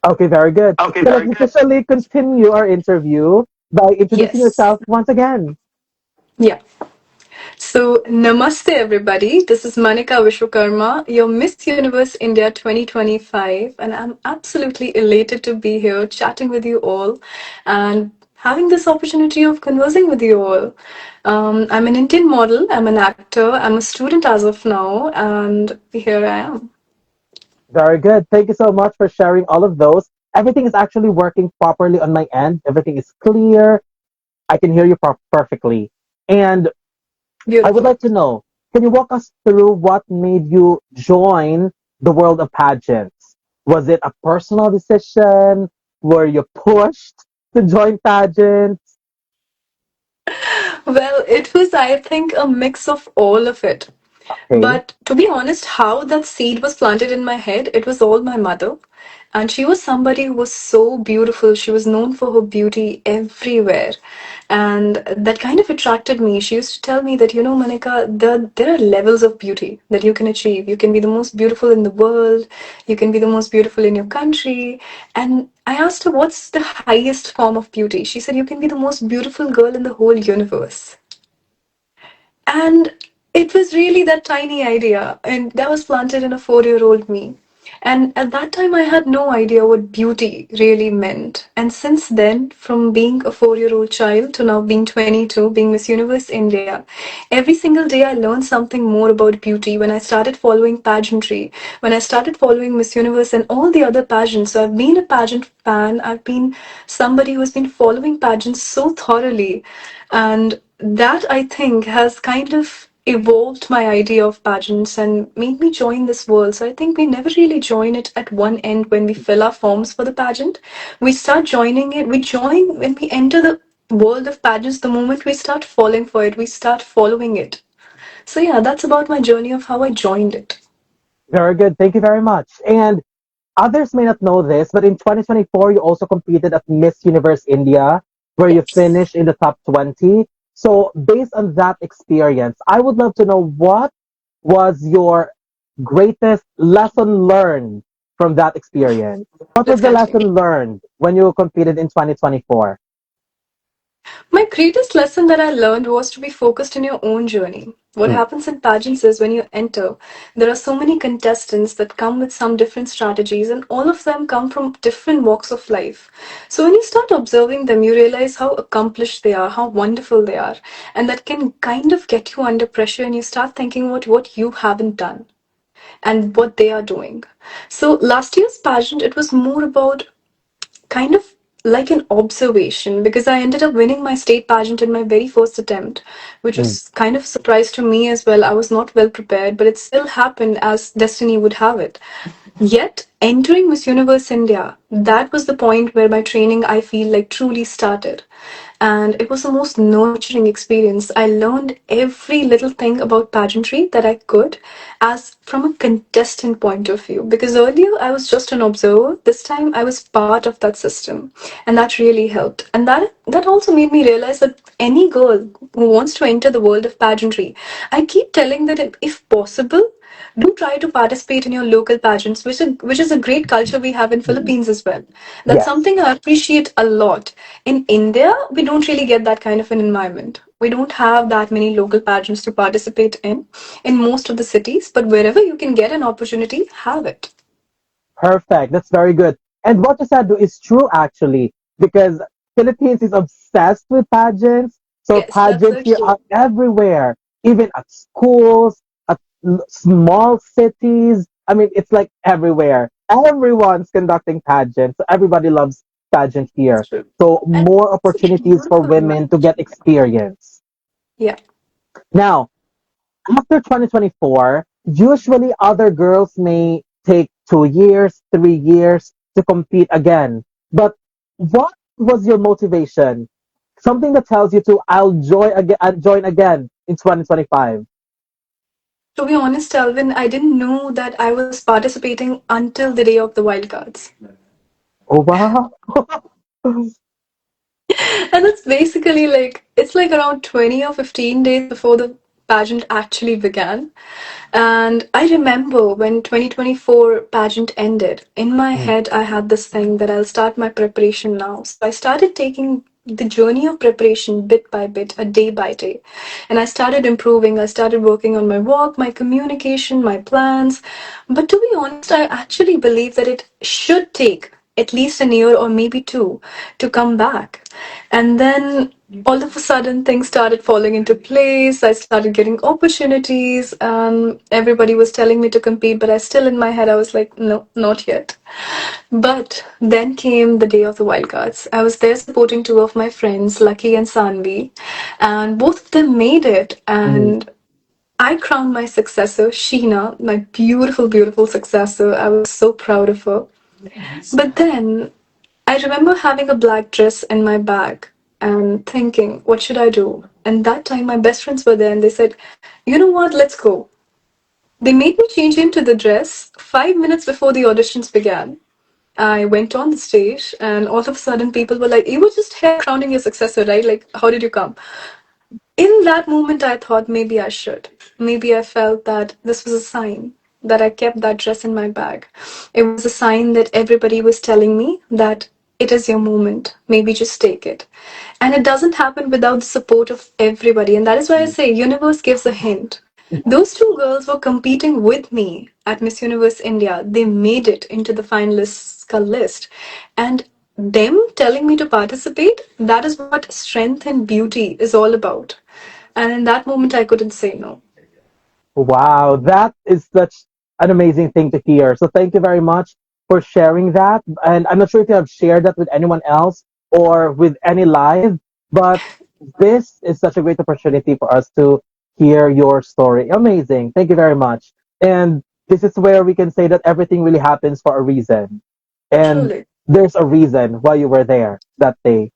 Okay, very good. Okay, So very let's good. officially continue our interview by introducing Yes. yourself once again. Yeah. So, namaste everybody. This is Manika Vishwakarma, your Miss Universe India 2025, and I'm absolutely elated to be here chatting with you all and having this opportunity of conversing with you all. I'm an Indian model, I'm an actor, I'm a student as of now, and here I am. Very good. Thank you so much for sharing all of those. Everything is actually working properly on my end. Everything is clear. I can hear you perfectly. And I would Beautiful. like to know, can you walk us through what made you join the world of pageants? Was it a personal decision? Were you pushed to join pageants? Well, it was, I think, a mix of all of it. Okay. But to be honest, how that seed was planted in my head, it was all my mother. And she was somebody who was so beautiful. She was known for her beauty everywhere. And that kind of attracted me. She used to tell me that, Manika, there are levels of beauty that you can achieve. You can be the most beautiful in the world. You can be the most beautiful in your country. And I asked her, what's the highest form of beauty? She said, you can be the most beautiful girl in the whole universe. And it was really that tiny idea, and that was planted in a 4-year-old me. And at that time, I had no idea what beauty really meant. And since then, from being a 4-year-old child to now being 22, being Miss Universe India, every single day I learned something more about beauty when I started following pageantry, when I started following Miss Universe and all the other pageants. So I've been a pageant fan, I've been somebody who's been following pageants so thoroughly. And that I think has kind of evolved my idea of pageants and made me join this world. So I think we never really join it at one end when we fill our forms for the pageant. We start joining it. We join when we enter the world of pageants. The moment we start falling for it, we start following it. So yeah, that's about my journey of how I joined it. Very good. Thank you very much. And others may not know this, but in 2024, you also competed at Miss Universe India, where you Yes. finished in the top 20. So, based on that experience, I would love to know what was your greatest lesson learned from that experience? What was Let's the continue. lesson learned when you competed in 2024? My greatest lesson that I learned was to be focused in your own journey. What Mm, happens in pageants is when you enter, there are so many contestants that come with some different strategies, and all of them come from different walks of life. So when you start observing them, you realize how accomplished they are, how wonderful they are, and that can kind of get you under pressure, and you start thinking about what you haven't done and what they are doing. So last year's pageant, it was more about kind of like an observation because I ended up winning my state pageant in my very first attempt, which mm. was kind of a surprise to me as well. I was not well prepared, but it still happened as destiny would have it. Yet, entering Miss Universe India, that was the point where my training, I feel like, truly started. And it was the most nurturing experience. I learned every little thing about pageantry that I could, as from a contestant point of view. Because earlier I was just an observer, this time I was part of that system. And that really helped. And that also made me realize that any girl who wants to enter the world of pageantry, I keep telling that if possible, do try to participate in your local pageants, which is a great culture we have in Philippines as well. That's Yes. something I appreciate a lot. In India, we don't really get that kind of an environment. We don't have that many local pageants to participate in most of the cities, but wherever you can get an opportunity, have it. Perfect. That's very good. And what you said is true actually, because Philippines is obsessed with pageants. So Yes, that's so pageants here are true. everywhere, even at schools, at small cities. I mean, it's like everywhere. Everyone's conducting pageants. So everybody loves pageant That's here. true. So And more it's a opportunities for beautiful women to environment. get experience. Yeah. Now, after 2024, usually other girls may take 2 years, 3 years to compete again. But what was your motivation? Something that tells you to I'll join again in 2025. To be honest, Alvin, I didn't know that I was participating until the day of the wildcards. Oh wow. And it's basically like it's like around 20 or 15 days before the pageant actually began. And I remember when 2024 pageant ended, in my Mm, head, I had this thing that I'll start my preparation now. So I started taking the journey of preparation bit by bit, a day by day. And I started improving. I started working on my walk, my communication, my plans. But to be honest, I actually believe that it should take at least a year or maybe two to come back. And then all of a sudden things started falling into place. I started getting opportunities and everybody was telling me to compete, but I still in my head I was like, no, not yet. But then came the day of the wildcards. I was there supporting two of my friends, Lucky and Sanvi, and both of them made it. mm, And I crowned my successor, Sheena, my beautiful, beautiful successor. I was so proud of her. But then I remember having a black dress in my bag and thinking, what should I do? And that time my best friends were there and they said, you know what, let's go. They made me change into the dress 5 minutes before the auditions began. I went on the stage and all of a sudden people were like, you were just here crowning your successor, right? Like, how did you come? In that moment, I thought maybe I should. Maybe I felt that this was a sign that I kept that dress in my bag. It was a sign that everybody was telling me that it is your moment. Maybe just take it. And it doesn't happen without the support of everybody. And that is why I say universe gives a hint. Those two girls were competing with me at Miss Universe India. They made it into the finalists list. And them telling me to participate, that is what strength and beauty is all about. And in that moment, I couldn't say no. wow, that is such an amazing thing to hear. So thank you very much for sharing that. And I'm not sure if you have shared that with anyone else or with any live, but this is such a great opportunity for us to hear your story. Amazing. Thank you very much. And this is where we can say that everything really happens for a reason. And Truly. there's a reason why you were there that day.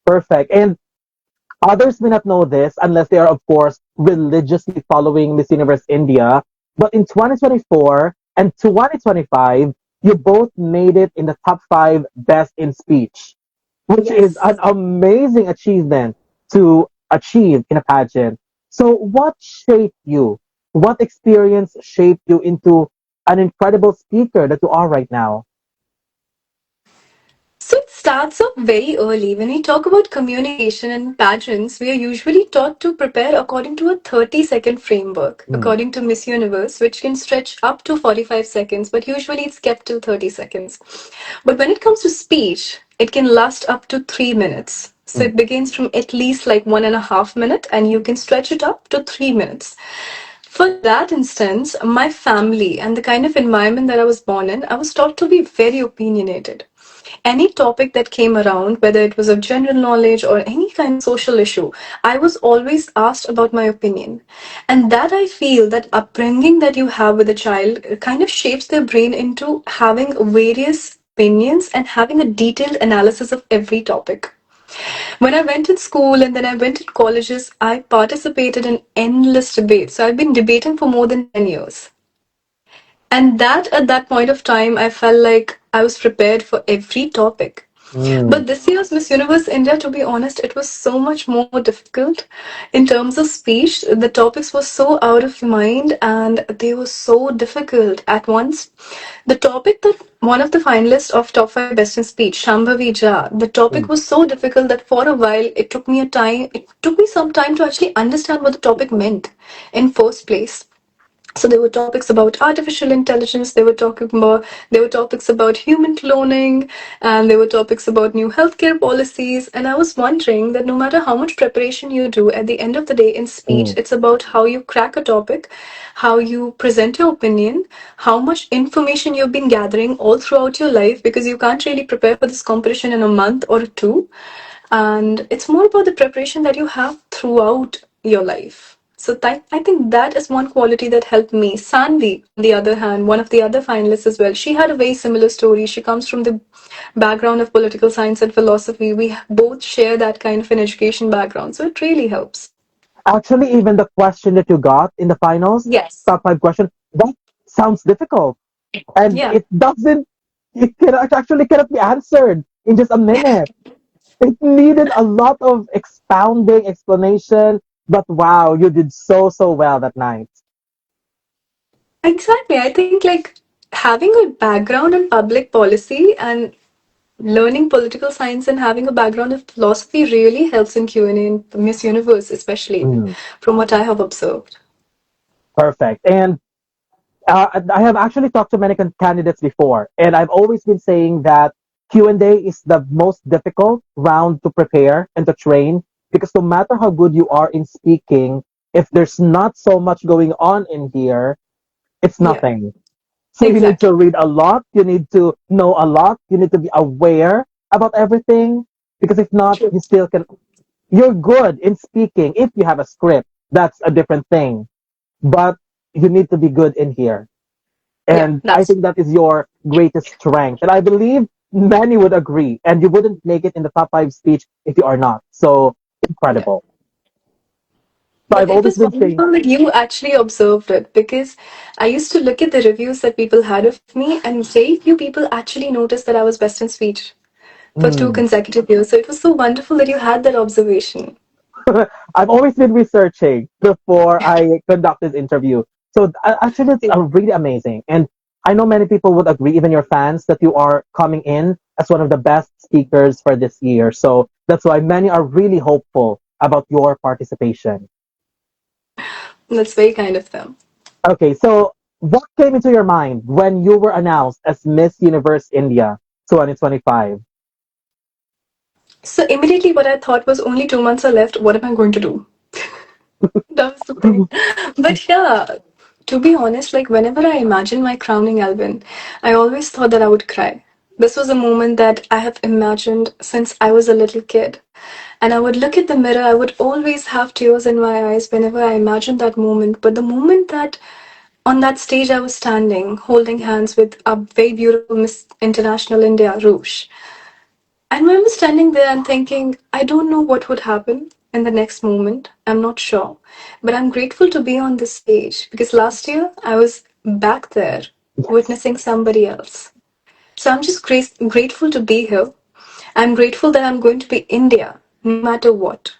Perfect. And others may not know this unless they are, of course, religiously following Miss Universe India. But in 2024 and 2025, you both made it in the top five best in speech, which is an Yes. amazing achievement to achieve in a pageant. So, what shaped you? What experience shaped you into an incredible speaker that you are right now? So it starts off very early. When we talk about communication and pageants, we are usually taught to prepare according to a 30-second framework, Mm, according to Miss Universe, which can stretch up to 45 seconds, but usually it's kept till 30 seconds. But when it comes to speech, it can last up to 3 minutes. So mm, it begins from at least like 1.5 minutes, and you can stretch it up to 3 minutes. For that instance, my family and the kind of environment that I was born in, I was taught to be very opinionated. Any topic that came around, whether it was of general knowledge or any kind of social issue, I was always asked about my opinion. And that I feel that upbringing that you have with a child kind of shapes their brain into having various opinions and having a detailed analysis of every topic. When I went in school and then I went in colleges, I participated in endless debates. So I've been debating for more than 10 years. And that at that point of time, I felt like I was prepared for every topic. mm, But this year's Miss Universe India, to be honest, it was so much more difficult in terms of speech. The topics were so out of mind and they were so difficult at once. The topic that one of the finalists of Top 5 Best in Speech, Shambhavi Jha, the topic mm, was so difficult that for a while it took me some time to actually understand what the topic meant in first place. So there were topics about artificial intelligence, there were topics about human cloning, and there were topics about new healthcare policies. And I was wondering that no matter how much preparation you do, at the end of the day in speech, mm. it's about how you crack a topic, how you present your opinion, how much information you've been gathering all throughout your life, because you can't really prepare for this competition in a month or two. And it's more about the preparation that you have throughout your life. So I think that is one quality that helped me. Sanvi, on the other hand, one of the other finalists as well, she had a very similar story. She comes from the background of political science and philosophy. We both share that kind of an education background, so it really helps. Actually, even the question that you got in the finals, Yes. top five question, that sounds difficult. And Yeah. it actually cannot be answered in just a minute. It needed a lot of expounding, explanation, But wow, you did so, so well that night. Exactly. I think like having a background in public policy and learning political science and having a background in philosophy really helps in Q&A and Miss Universe, especially Mm, from what I have observed. perfect. And I have actually talked to many candidates before, and I've always been saying that Q&A is the most difficult round to prepare and to train because no matter how good you are in speaking, if there's not so much going on in here, it's Yeah, nothing. So you need to exactly. read a lot, you need to know a lot, you need to be aware about everything because if not, True. you still can. You're good in speaking if you have a script. That's a different thing. But you need to be good in here. Yeah, And I that's think that is your greatest strength. And I believe many would agree. And you wouldn't make it in the top five speech if you are not. So yeah. incredible. So But I've it always was been saying, wonderful that you actually observed it because I used to look at the reviews that people had of me, and very few people actually noticed that I was best in speech for two hmm. consecutive years. So it was so wonderful that you had that observation. I've always been researching before I conduct this interview. So actually, it's Yeah. really amazing. And I know many people would agree, even your fans, that you are coming in as one of the best speakers for this year. So that's why many are really hopeful about your participation. That's very kind of them. Okay, so what came into your mind when you were announced as Miss Universe India 2025? So immediately what I thought was only 2 months are left. What am I going to do? That was the thing. But yeah, to be honest, like whenever I imagine my crowning Alvin, I always thought that I would cry. This was a moment that I have imagined since I was a little kid. And I would look at the mirror, I would always have tears in my eyes whenever I imagined that moment. But the moment that on that stage I was standing, holding hands with a very beautiful Miss International India, Roosh, I remember standing there and thinking, I don't know what would happen in the next moment. I'm not sure. But I'm grateful to be on this stage because last year I was back there Yes. witnessing somebody else. So I'm just grateful to be here. I'm grateful that I'm going to be India no matter what.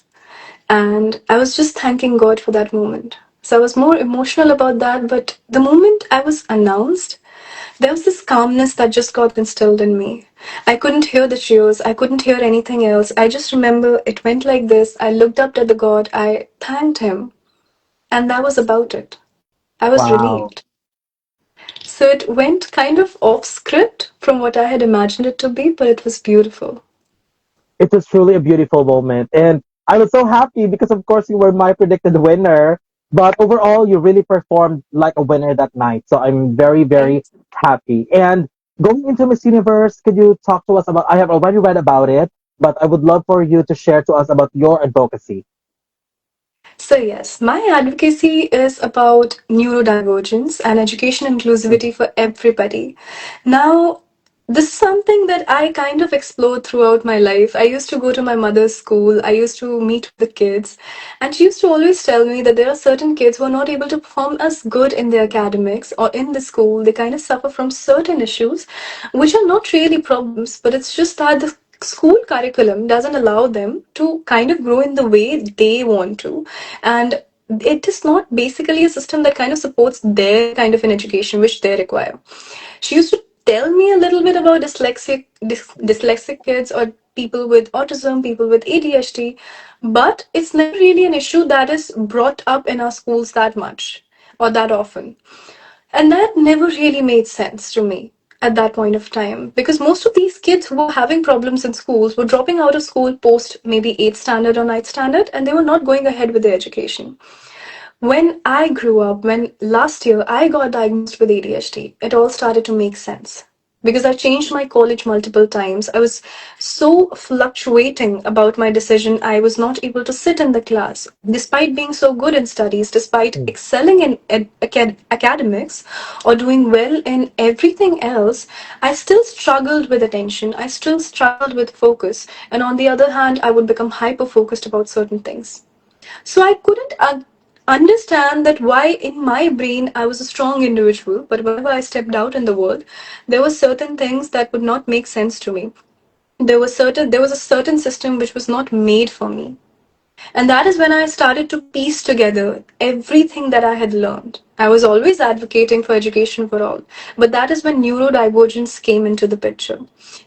And I was just thanking God for that moment. So I was more emotional about that. But the moment I was announced, there was this calmness that just got instilled in me. I couldn't hear the cheers, I couldn't hear anything else. I just remember it went like this. I looked up at the God, I thanked him, and that was about it. I was Wow. relieved. So it went kind of off script from what I had imagined it to be, but it was beautiful. It was truly a beautiful moment. And I was so happy because, of course, you were my predicted winner. But overall, you really performed like a winner that night. So I'm very, very Thanks. happy. And going into Miss Universe, could you talk to us about? I have already read about it, but I would love for you to share to us about your advocacy. So, yes, my advocacy is about neurodivergence and education inclusivity for everybody. Now, this is something that I kind of explored throughout my life. I used to go to my mother's school, I used to meet with the kids, and she used to always tell me that there are certain kids who are not able to perform as good in their academics or in the school. They kind of suffer from certain issues, which are not really problems, but it's just that the school curriculum doesn't allow them to kind of grow in the way they want to, and it is not basically a system that kind of supports their kind of an education which they require. She used to tell me a little bit about dyslexic kids or people with autism, people with ADHD, but it's never really an issue that is brought up in our schools that much or that often. And that never really made sense to me at that point of time because most of these kids who were having problems in schools were dropping out of school post maybe 8th standard or ninth standard, and they were not going ahead with their education. When I grew up, when last year I got diagnosed with ADHD, it all started to make sense. Because I changed my college multiple times. I was so fluctuating about my decision. I was not able to sit in the class. Despite being so good in studies, despite Mm. excelling in academics or doing well in everything else, I still struggled with attention. I still struggled with focus. And on the other hand, I would become hyper focused about certain things. So I couldn't understand that why in my brain I was a strong individual, but whenever I stepped out in the world, there were certain things that would not make sense to me. There was a certain system which was not made for me. And that is when I started to piece together everything that I had learned. I was always advocating for education for all, but that is when neurodivergence came into the picture.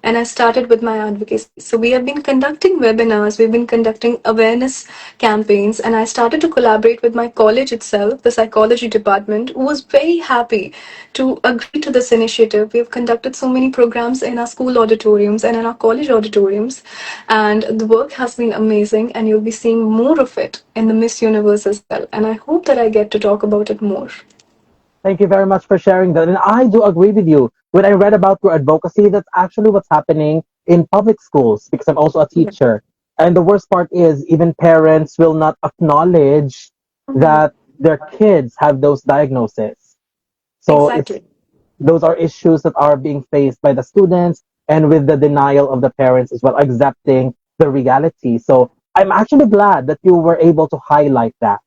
And I started with my advocacy. So we have been conducting webinars, we've been conducting awareness campaigns, and I started to collaborate with my college itself, the psychology department, who was very happy to agree to this initiative. We've conducted so many programs in our school auditoriums and in our college auditoriums, and the work has been amazing, and you'll be seeing more of it in the Miss Universe as well. And I hope that I get to talk about it more. Thank you very much for sharing that. And I do agree with you. When I read about your advocacy, that's actually what's happening in public schools because I'm also a teacher. And the worst part is even parents will not acknowledge that their kids have those diagnoses. So it's Exactly. those are issues that are being faced by the students and with the denial of the parents as well, accepting the reality. So I'm actually glad that you were able to highlight that.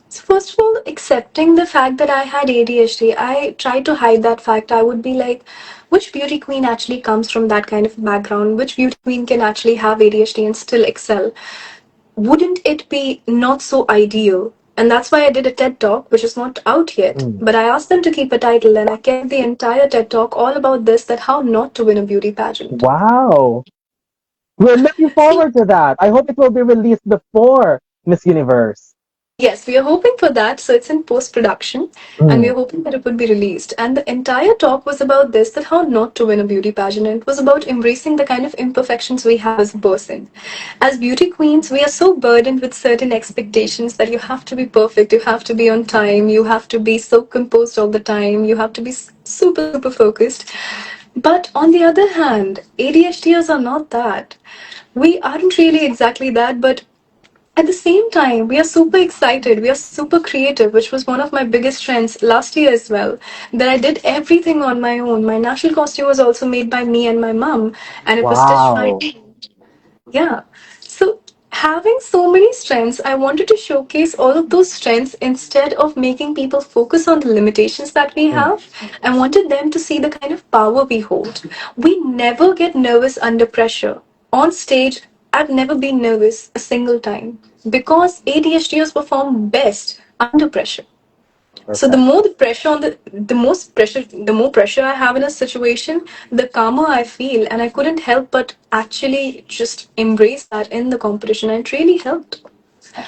So first of all, accepting the fact that I had ADHD, I tried to hide that fact. I would be like, which beauty queen actually comes from that kind of background? Which beauty queen can actually have ADHD and still excel? Wouldn't it be not so ideal? And that's why I did a TED talk, which is not out yet. Mm. But I asked them to keep a title, and I kept the entire TED talk all about this, that how not to win a beauty pageant. Wow. We're looking See, forward to that. I hope it will be released before Miss Universe. yes, we are hoping for that. So it's in post production, and we Mm. are hoping that it would be released. And the entire talk was about this, that how not to win a beauty pageant. And it was about embracing the kind of imperfections we have as a person. As beauty queens, we are so burdened with certain expectations that you have to be perfect, you have to be on time, you have to be so composed all the time, you have to be super, super focused. But on the other hand, ADHDers are not that. We aren't really exactly that, but at the same time, we are super excited. We are super creative, which was one of my biggest strengths last year as well. That I did everything on my own. My national costume was also made by me and my mom, and it was stitched by Wow. me. Yeah. So, having so many strengths, I wanted to showcase all of those strengths instead of making people focus on the limitations that we Mm. have. I wanted them to see the kind of power we hold. We never get nervous under pressure. On stage, I've never been nervous a single time because ADHDers perform best under pressure. So the Perfect. more the pressure on the more pressure I have in a situation, the calmer I feel, and I couldn't help but actually just embrace that in the competition, and it really helped.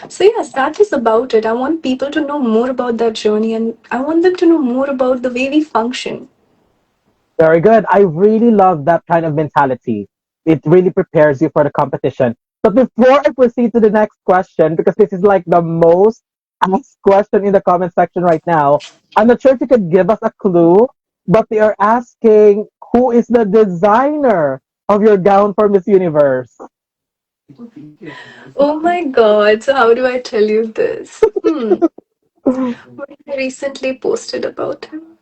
So yes, that is about it. I want people to know more about that journey, and I want them to know more about the way we function. Very good. I really love that kind of mentality. It really prepares you for the competition. But before I proceed to the next question, because this is like the most asked question in the comment section right now, I'm not sure if you could give us a clue, but they are asking who is the designer of your gown for Miss Universe? Oh my God! So how do I tell you this? What I recently posted about him.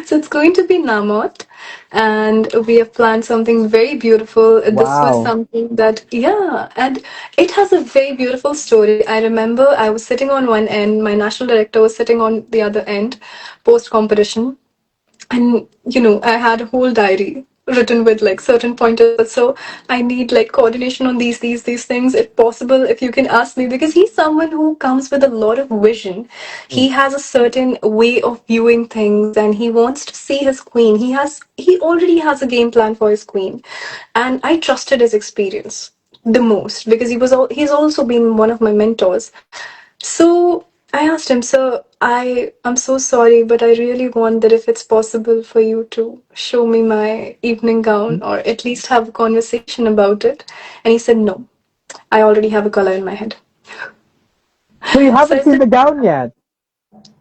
So it's going to be Namot, and we have planned something very beautiful. This was Wow. something that, yeah, and it has a very beautiful story. I remember I was sitting on one end, my national director was sitting on the other end, post competition, and I had a whole diary written with like certain pointers that, so I need like coordination on these things, if possible, if you can ask me, because he's someone who comes with a lot of vision. He Mm. has a certain way of viewing things, and he wants to see his queen. He already has a game plan for his queen, and I trusted his experience the most because he's also been one of my mentors. So I asked him, "Sir, I'm so sorry, but I really want that if it's possible for you to show me my evening gown or at least have a conversation about it." And he said, "No, I already have a color in my head." So you So haven't I seen said, the gown yet?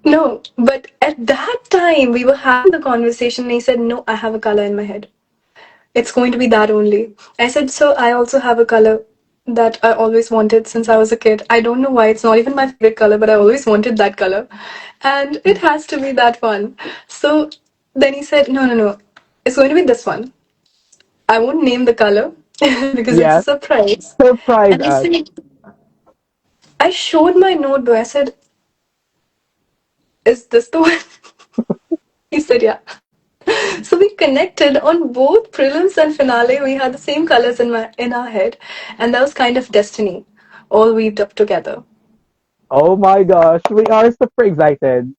"No," but at that time we were having the conversation and he said, "No, I have a color in my head. It's going to be that only." I said, "So I also have a color that I always wanted since I was a kid. I don't know why it's not even my favorite color, but I always wanted that color. And it has to be that one." So then he said, "No, no, no. It's going to be this one. I won't name the color because it's a Yes. surprise." Surprise And he us. said, I showed my notebook. I said, "Is this the one?" He said, "Yeah." So we connected on both prelims and finale. We had the same colors in our head, and that was kind of destiny, all weaved up together. Oh my gosh, we are super excited.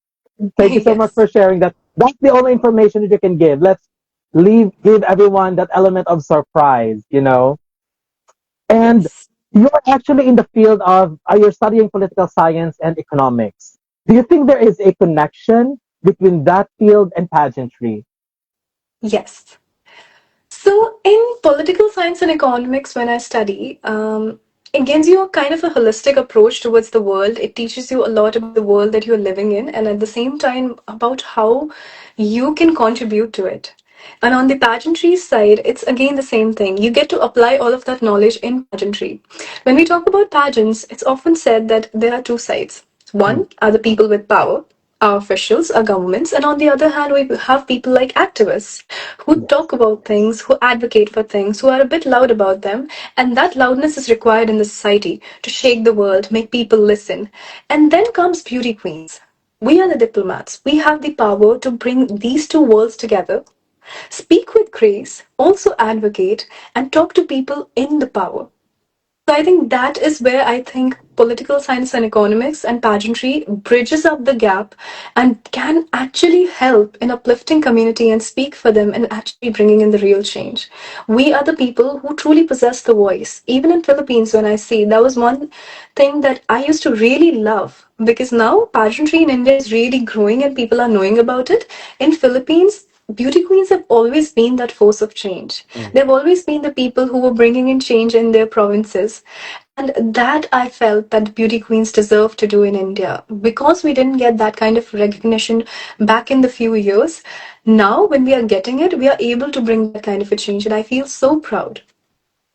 Thank you so much Yes. for sharing that. That's the only information that you can give. Let's give everyone that element of surprise, you know? And Yes. you're actually in the field of, you're studying political science and economics. Do you think there is a connection between that field and pageantry? Yes. So, in political science and economics, when I study, it gives you a kind of a holistic approach towards the world. It teaches you a lot about the world that you're living in, and at the same time, about how you can contribute to it. And on the pageantry side, it's again the same thing. You get to apply all of that knowledge in pageantry. When we talk about pageants, it's often said that there are two sides. Mm, One are the people with power, our officials, our governments, and on the other hand, we have people like activists who yes. talk about things, who advocate for things, who are a bit loud about them, and that loudness is required in the society to shake the world, make people listen. And then comes beauty queens. We are the diplomats. We have the power to bring these two worlds together, speak with grace, also advocate, and talk to people in the power. So I think that is where I think political science and economics and pageantry bridges up the gap and can actually help in uplifting community and speak for them and actually bringing in the real change. We are the people who truly possess the voice. Even in Philippines, when I see that was one thing that I used to really love because now pageantry in India is really growing and people are knowing about it. In Philippines, beauty queens have always been that force of change. Mm. They've always been the people who were bringing in change in their provinces. And that I felt that beauty queens deserve to do in India. Because we didn't get that kind of recognition back in the few years, now when we are getting it, we are able to bring that kind of a change. And I feel so proud.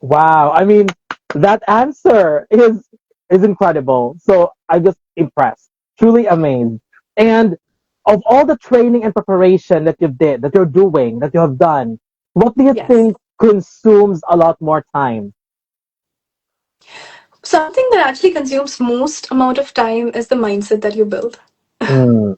Wow. I mean, that answer is incredible. So I'm just impressed, truly amazed. And of all the training and preparation that you did, that you're doing, that you have done, what do you Yes. think consumes a lot more time? Something that actually consumes most amount of time is the mindset that you build. Mm,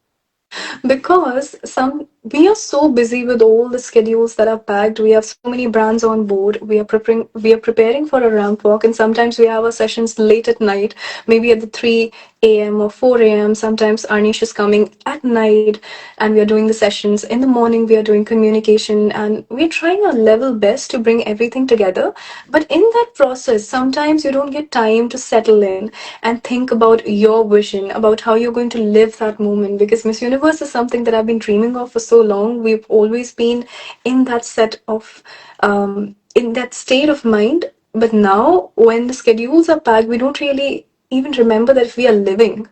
Because some we are so busy with all the schedules that are packed. We have so many brands on board. We are preparing for a ramp walk, and sometimes we have our sessions late at night, maybe at the 3 a.m. or 4 a.m. Sometimes Arnish is coming at night, and we are doing the sessions in the morning. We are doing communication, and we're trying our level best to bring everything together. But in that process, sometimes you don't get time to settle in and think about your vision, about how you're going to live that moment. Because Miss Universe is something that I've been dreaming of for so long. We've always been in that in that state of mind. But now, when the schedules are packed, we don't really even remember that we are living.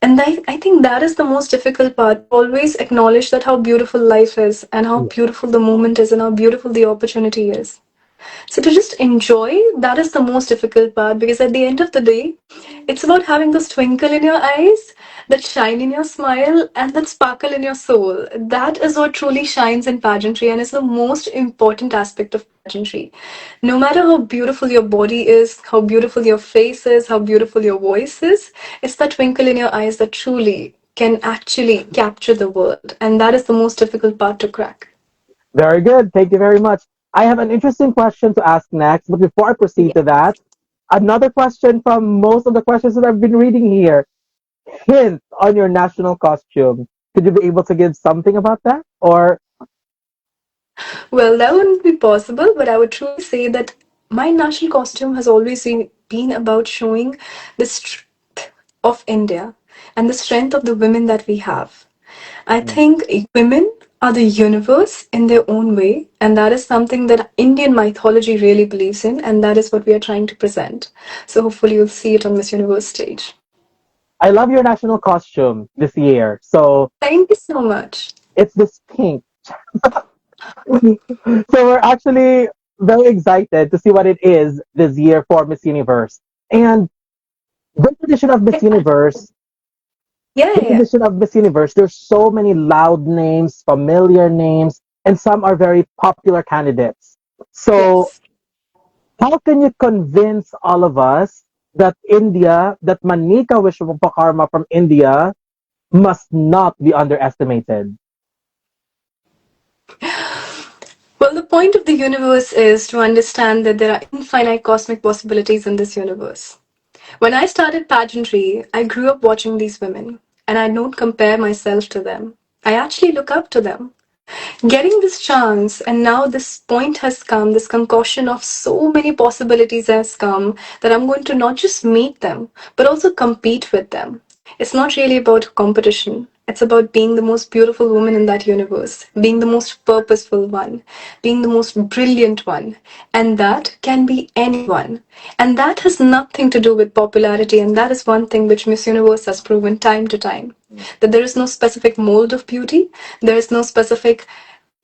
And I think that is the most difficult part. Always acknowledge that how beautiful life is and how yeah. beautiful the moment is and how beautiful the opportunity is. So to just enjoy, that is the most difficult part because at the end of the day, it's about having this twinkle in your eyes, that shine in your smile, and that sparkle in your soul. That is what truly shines in pageantry and is the most important aspect of pageantry. No matter how beautiful your body is, how beautiful your face is, how beautiful your voice is, it's that twinkle in your eyes that truly can actually capture the world. And that is the most difficult part to crack. Very good. Thank you very much. I have an interesting question to ask next, but before I proceed Yeah. to that, another question from most of the questions that I've been reading here. Hint on your national costume. Could you be able to give something about that? Or Well, that wouldn't be possible, but I would truly say that my national costume has always been about showing the strength of India and the strength of the women that we have. I mm, think women are the universe in their own way, and that is something that Indian mythology really believes in, and that is what we are trying to present. So hopefully you'll see it on Miss Universe stage. I love your national costume this year. So Thank you so much. it's this pink. So we're actually very excited to see what it is this year for Miss Universe. And this edition of Miss Universe, Yeah, yeah, this yeah. edition of Miss Universe, there's so many loud names, familiar names, and some are very popular candidates. So Yes. how can you convince all of us that that Manika Vishwakarma from India must not be underestimated? Well, the point of the universe is to understand that there are infinite cosmic possibilities in this universe. When I started pageantry, I grew up watching these women, and I don't compare myself to them. I actually look up to them. Getting this chance, and now this point has come, this concoction of so many possibilities has come that I'm going to not just meet them, but also compete with them. It's not really about competition. It's about being the most beautiful woman in that universe, being the most purposeful one, being the most brilliant one. And that can be anyone. And that has nothing to do with popularity. And that is one thing which Miss Universe has proven time to time, that there is no specific mold of beauty, there is no specific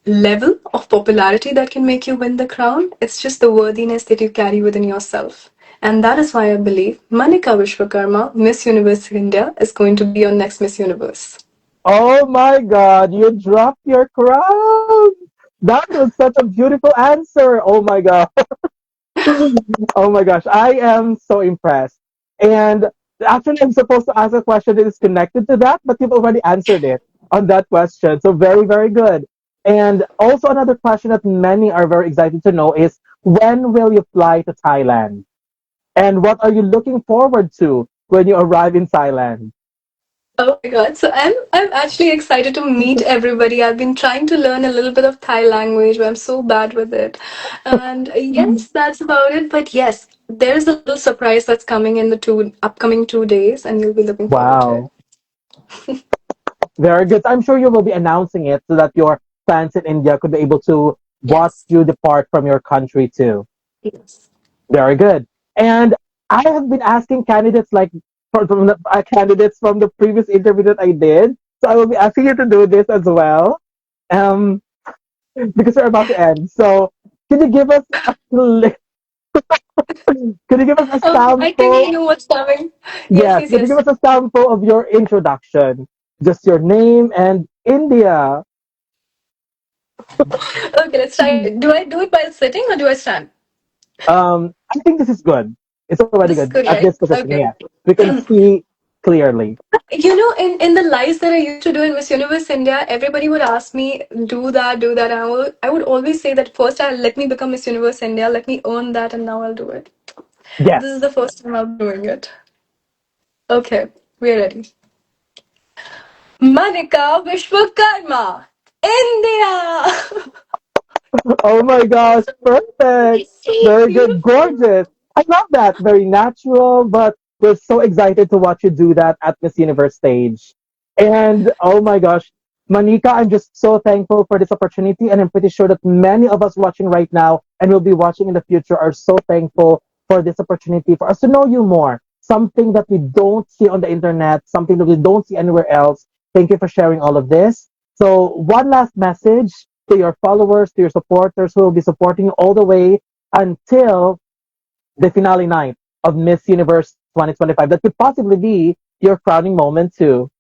level of popularity that can make you win the crown. It's just the worthiness that you carry within yourself. And that is why I believe Manika Vishwakarma, Miss Universe India, is going to be your next Miss Universe. Oh my God, you dropped your crown. That was such a beautiful answer. Oh my God. Oh my gosh, I am so impressed. And actually, I'm supposed to ask a question that is connected to that, but you've already answered it on that question. So very, very good. And also another question that many are very excited to know is when will you fly to Thailand? And what are you looking forward to when you arrive in Thailand? Oh my god. So I'm actually excited to meet everybody. I've been trying to learn a little bit of Thai language, but I'm so bad with it. And yes, that's about it. But yes, there is a little surprise that's coming in the two upcoming 2 days, and you'll be looking forward to it. Wow. Very good. I'm sure you will be announcing it so that your fans in India could be able to watch Yes. you depart from your country too. Yes. Very good. And I have been asking candidates like from the candidates from the previous interview that I did. So I will be asking you to do this as well, um, because we're about to end. So can you give us can you give us a I think I sample? know what's coming. Yes, Yes, yes, can you give yes. us a sample of your introduction? Just your name and India. Okay, let's try. Do I do it while sitting or do I stand? I think this is good. It's already This is good good, at this right? position. Okay. Yeah, we can see clearly. In the lives that I used to do in Miss Universe India, everybody would ask me, do that, do that. And I would always say that first, let me become Miss Universe India, let me earn that, and now I'll do it. This is Yes. the first time I'll be doing it. Okay, we're ready. Manika Vishwakarma, India! Oh my gosh, perfect. It's so Very good, beautiful. gorgeous. I love that. Very natural, but we're so excited to watch you do that at Miss Universe stage. And oh my gosh, Manika, I'm just so thankful for this opportunity. And I'm pretty sure that many of us watching right now and will be watching in the future are so thankful for this opportunity for us to know you more. Something that we don't see on the internet, something that we don't see anywhere else. Thank you for sharing all of this. So, one last message to your followers, to your supporters who will be supporting you all the way until the finale night of Miss Universe 2025. That could possibly be your crowning moment too.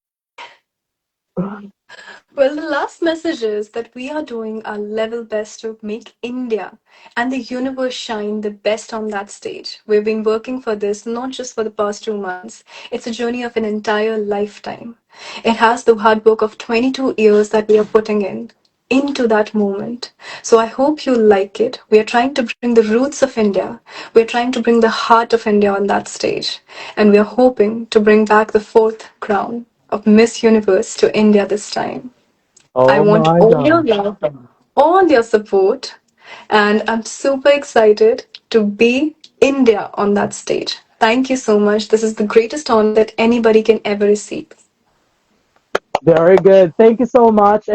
Well, the last message is that we are doing our level best to make India and the universe shine the best on that stage. We've been working for this not just for the past 2 months, it's a journey of an entire lifetime. It has the hard work of 22 years that we are putting in into that moment. So I hope you like it. We are trying to bring the roots of India. We are trying to bring the heart of India on that stage. And we are hoping to bring back the fourth crown of Miss Universe to India this time. I Oh want my all your God. love, all your support, and I'm super excited to be India on that stage. Thank you so much. This is the greatest honor that anybody can ever receive. Very good. Thank you so much. And